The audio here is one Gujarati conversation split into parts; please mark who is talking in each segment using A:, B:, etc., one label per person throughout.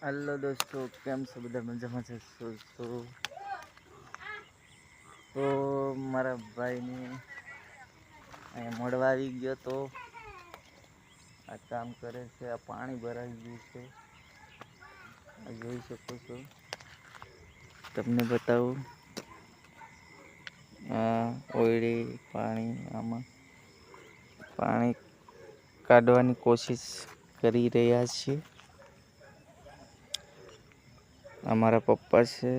A: हेलो दोस्तों, केम छो બધા મજામાં છો? તો મારા ભાઈને અહીંયા મળવા આવી ગયો તો આ કામ કરે છે. આ પાણી ભરાઈ ગયું છે, આ જોઈ શકો છો. તમને બતાવું, આ ઓયડી પાણી, આમાં પાણી કાઢવાની કોશિશ કરી રહ્યા છીએ. અમારા પપ્પા છે,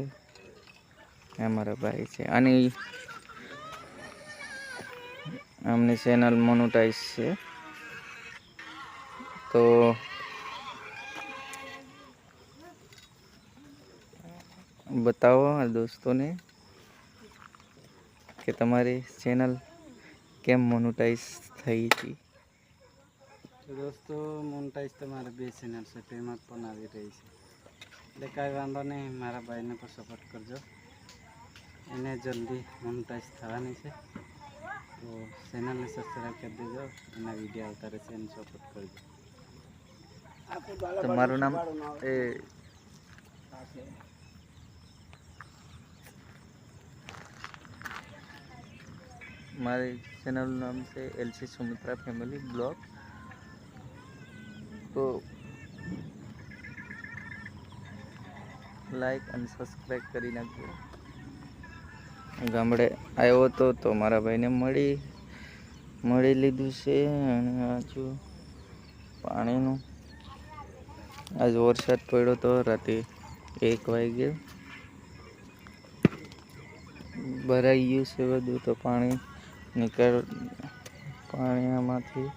A: અમારા ભાઈ છે. અને આમની ચેનલ મોનેટાઈઝ છે, તો बताओ આ દોસ્તોને કે તમારી ચેનલ કેમ મોનેટાઈઝ થઈ હતી.
B: તો દોસ્તો, મોનેટાઈઝ તો મારે 2 ચેનલ છે, તેમાં પણ આવી રહી છે. એટલે કાંઈ વાંધો નહીં, મારા ભાઈને પણ સપોર્ટ કરજો. એને જલ્દી મોનેટાઈઝ થવાની છે, તો ચેનલને સબસ્ક્રાઈબ કરી દેજો. એના વિડીયો આવતા રહેશે, એને સપોર્ટ કરજો.
A: તમારું નામ એ મારી ચેનલનું નામ છે એલસી સુમિત્રા ફેમિલી બ્લોગ. તો લાઈક અને સબસ્ક્રાઈબ કરી નાખજો. ગામડે આવ્યો હતો તો મારા ભાઈને મળી લીધું છે. અને આજુ પાણીનું આજ વરસાદ પડ્યો તો રાતે 1 વાગે ભરાઈ ગયું છે બધું. તો પાણી આમાંથી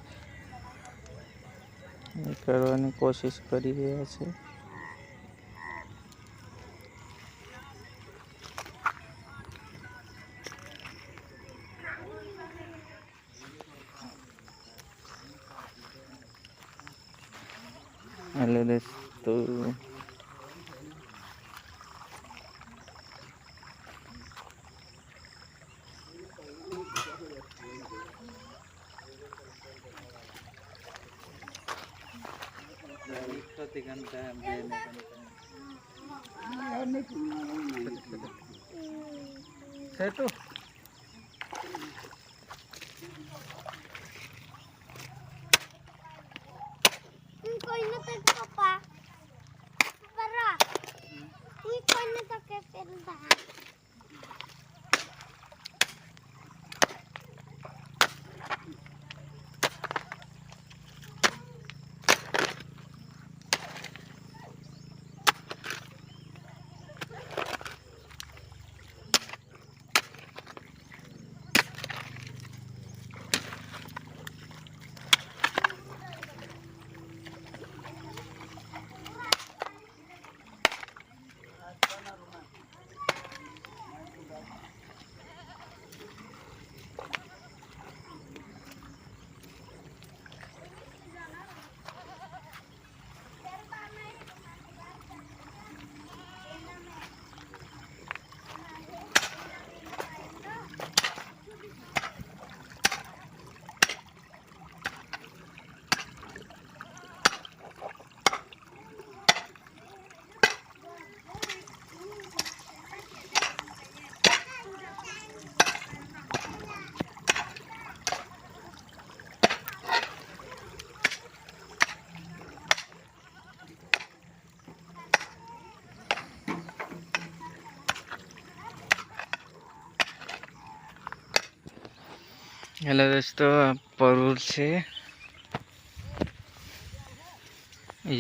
A: નીકળવાની કોશિશ કરી રહ્યા છે. हेलो दोस्तों, सेतु
C: कोई न तक पापा परा कोई न तक के पेरदा
A: हेलो दोस्तों, परूर से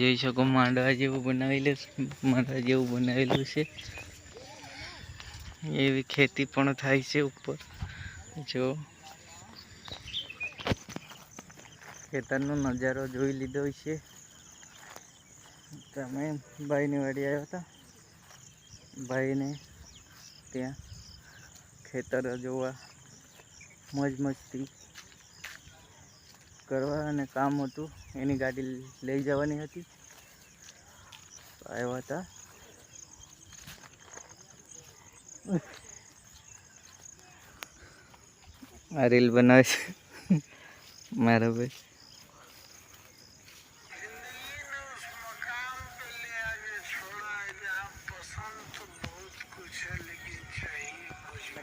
A: જોઈ શકો માંડવા જેવું બનાવેલું છે. એવી ખેતી પણ થાય છે ઉપર. જો ખેતરનો નજારો જોઈ લીધો છે તમે. ભાઈની વાડી આવ્યા હતા, ભાઈને ત્યાં ખેતર જોવા મોજ મસ્તી કરવા અને કામ હતું. એની ગાડી લઈ જવાની હતી, આવ્યા હતા. આ રીલ બનાવે છે મારા ભાઈ.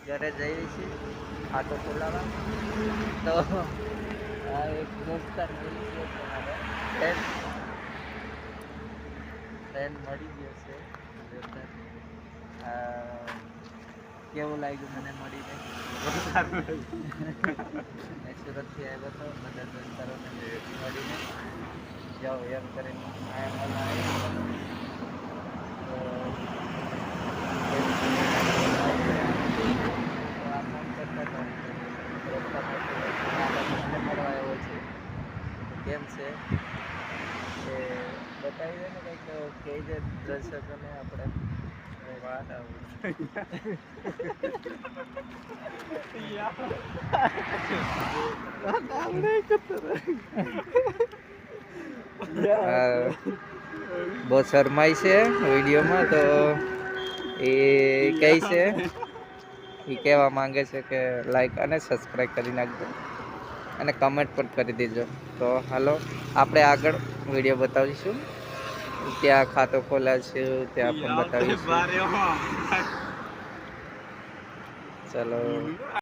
A: ઘરે જઈએ છીએ ખાતો ખોલાવા. તો આ એક દોસ્તાર મળી ગયો છે મારો ફ્રેન્ડ મળી ગયો છે જોરદાર. કેવું લાગ્યું મને મળીને? મેં સુરતથી આવ્યો હતો બધા દોસ્તારોને મળીને જાઓ એમ કરીને કેમ છે એ બતાવી દે ને કંઈક કહી દે દર્શકોને આપણે. બહુ શરમાય છે વિડીયોમાં, તો એ કહે છે, એ કહેવા માંગે છે કે લાઈક અને સબસ્ક્રાઈબ કરી નાખજો અને કમેન્ટ પણ કરી દેજો. તો હાલો આપણે આગળ વિડીયો બતાવીશું, ત્યાં ખાતું ખોલાશું ત્યાં પણ બતાવીશું. ચલો.